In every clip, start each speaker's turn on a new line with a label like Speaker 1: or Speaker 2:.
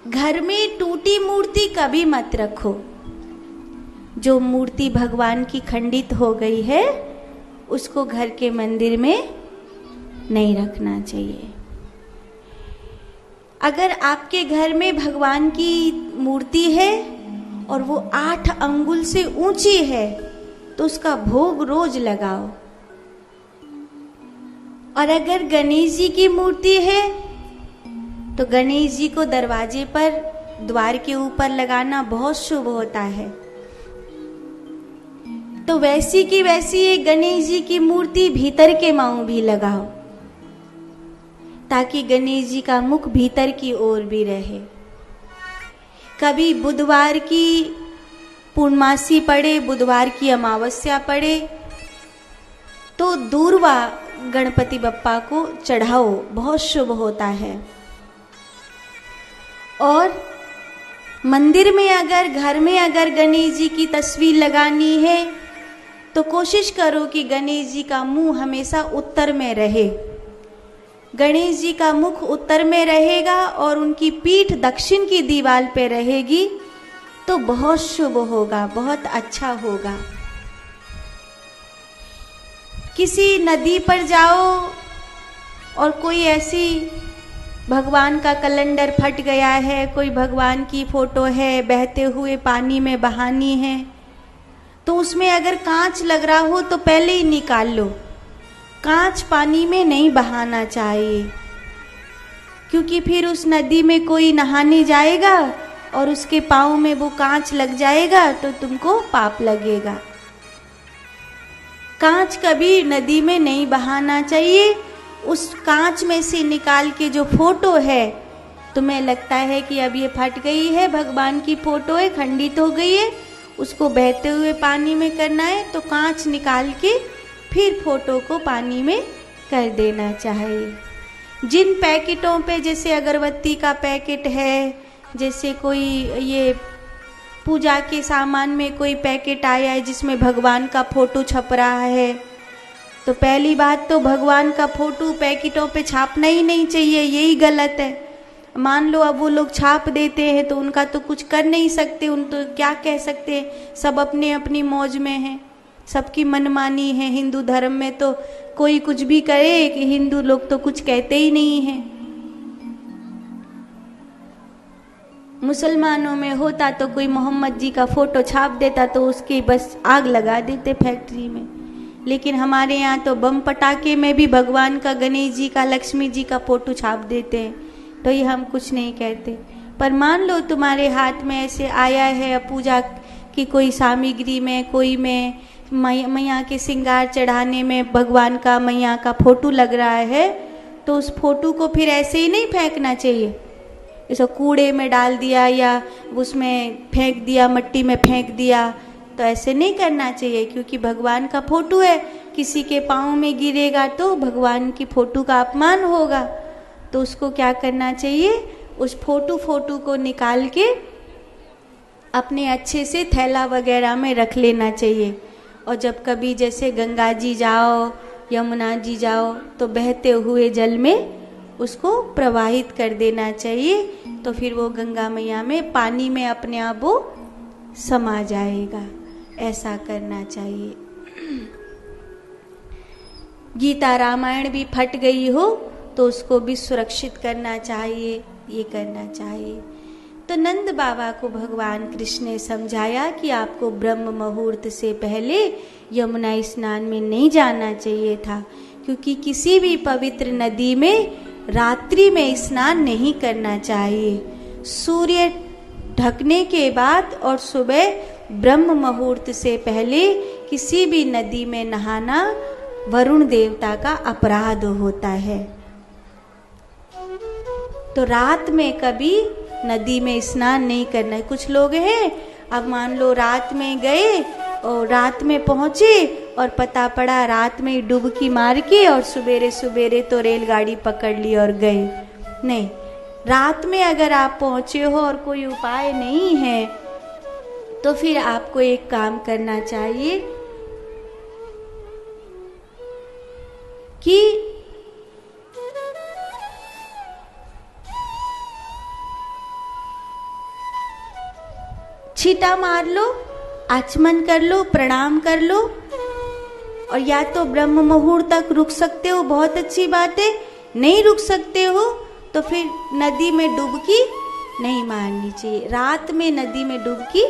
Speaker 1: घर में टूटी मूर्ति कभी मत रखो। जो मूर्ति भगवान की खंडित हो गई है उसको घर के मंदिर में नहीं रखना चाहिए। अगर आपके घर में भगवान की मूर्ति है और वो 8 अंगुल से ऊंची है तो उसका भोग रोज लगाओ। और अगर गणेश जी की मूर्ति है तो गणेश जी को दरवाजे पर, द्वार के ऊपर लगाना बहुत शुभ होता है। तो वैसी की वैसी एक गणेश जी की मूर्ति भीतर के माऊ भी लगाओ, ताकि गणेश जी का मुख भीतर की ओर भी रहे। कभी बुधवार की पूर्णमासी पड़े, बुधवार की अमावस्या पड़े तो दूर्वा गणपति बप्पा को चढ़ाओ, बहुत शुभ होता है। और मंदिर में अगर, घर में अगर गणेश जी की तस्वीर लगानी है तो कोशिश करो कि गणेश जी का मुंह हमेशा उत्तर में रहे। गणेश जी का मुख उत्तर में रहेगा और उनकी पीठ दक्षिण की दीवार पे रहेगी तो बहुत शुभ होगा, बहुत अच्छा होगा। किसी नदी पर जाओ और कोई ऐसी भगवान का कैलेंडर फट गया है, कोई भगवान की फोटो है बहते हुए पानी में बहानी है, तो उसमें अगर कांच लग रहा हो तो पहले ही निकाल लो। कांच पानी में नहीं बहाना चाहिए, क्योंकि फिर उस नदी में कोई नहाने जाएगा और उसके पाँव में वो कांच लग जाएगा तो तुमको पाप लगेगा। कांच कभी नदी में नहीं बहाना चाहिए। उस कांच में से निकाल के जो फोटो है, तुम्हें लगता है कि अब ये फट गई है, भगवान की फोटो है, खंडित हो गई है, उसको बहते हुए पानी में करना है, तो कांच निकाल के फिर फोटो को पानी में कर देना चाहिए। जिन पैकेटों पे, जैसे अगरबत्ती का पैकेट है, जैसे कोई ये पूजा के सामान में कोई पैकेट आया है जिसमें भगवान का फोटो छप रहा है, तो पहली बात तो भगवान का फोटो पैकेटों पे छापना ही नहीं चाहिए, यही गलत है। मान लो अब वो लोग छाप देते हैं तो उनका तो कुछ कर नहीं सकते, उन तो क्या कह सकते हैं, सब अपने अपनी मौज में हैं, सबकी मनमानी है। हिंदू धर्म में तो कोई कुछ भी करे कि हिंदू लोग तो कुछ कहते ही नहीं हैं। मुसलमानों में होता तो कोई मोहम्मद जी का फोटो छाप देता तो उसकी बस आग लगा देते फैक्ट्री में। लेकिन हमारे यहाँ तो बम पटाखे में भी भगवान का, गणेश जी का, लक्ष्मी जी का फोटो छाप देते हैं, तो ये हम कुछ नहीं कहते। पर मान लो तुम्हारे हाथ में ऐसे आया है पूजा की कोई सामग्री में, कोई में मैया के श्रृंगार चढ़ाने में भगवान का, मैया का फोटो लग रहा है, तो उस फोटो को फिर ऐसे ही नहीं फेंकना चाहिए। ऐसा कूड़े में डाल दिया या उसमें फेंक दिया, मट्टी में फेंक दिया, तो ऐसे नहीं करना चाहिए, क्योंकि भगवान का फोटो है, किसी के पाँव में गिरेगा तो भगवान की फोटो का अपमान होगा। तो उसको क्या करना चाहिए, उस फोटो को निकाल के अपने अच्छे से थैला वगैरह में रख लेना चाहिए। और जब कभी जैसे गंगा जी जाओ, यमुना जी जाओ, तो बहते हुए जल में उसको प्रवाहित कर देना चाहिए, तो फिर वो गंगा मैया में, पानी में अपने आप वो समा जाएगा। ऐसा करना चाहिए। गीता रामायण भी फट गई हो तो उसको भी सुरक्षित करना चाहिए, ये करना चाहिए। तो नंद बाबा को भगवान कृष्ण ने समझाया कि आपको ब्रह्म मुहूर्त से पहले यमुना स्नान में नहीं जाना चाहिए था, क्योंकि किसी भी पवित्र नदी में रात्रि में स्नान नहीं करना चाहिए। सूर्य ढकने के बाद और सुबह ब्रह्म मुहूर्त से पहले किसी भी नदी में नहाना वरुण देवता का अपराध होता है। तो रात में कभी नदी में स्नान नहीं करना है। कुछ लोग हैं, अब मान लो रात में गए और रात में पहुंचे और पता पड़ा रात में डुबकी मार के और सवेरे सवेरे तो रेलगाड़ी पकड़ ली और गए। नहीं, रात में अगर आप पहुंचे हो और कोई उपाय नहीं है तो फिर आपको एक काम करना चाहिए कि छींटा मार लो, आचमन कर लो, प्रणाम कर लो, और या तो ब्रह्म मुहूर्त तक रुक सकते हो, बहुत अच्छी बात है। नहीं रुक सकते हो तो फिर नदी में डुबकी नहीं मारनी चाहिए, रात में नदी में डुबकी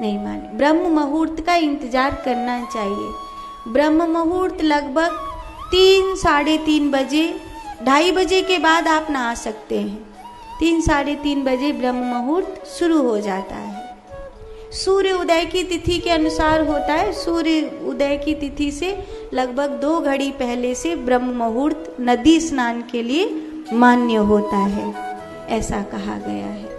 Speaker 1: नहीं मारनी, ब्रह्म मुहूर्त का इंतजार करना चाहिए। ब्रह्म मुहूर्त लगभग 3 साढ़े 3 बजे, 2:30 बजे के बाद आप नहा सकते हैं। 3 साढ़े 3 बजे ब्रह्म मुहूर्त शुरू हो जाता है। सूर्य उदय की तिथि के अनुसार होता है। सूर्य उदय की तिथि से लगभग 2 घड़ी पहले से ब्रह्म मुहूर्त नदी स्नान के लिए मान्य होता है, ऐसा कहा गया है।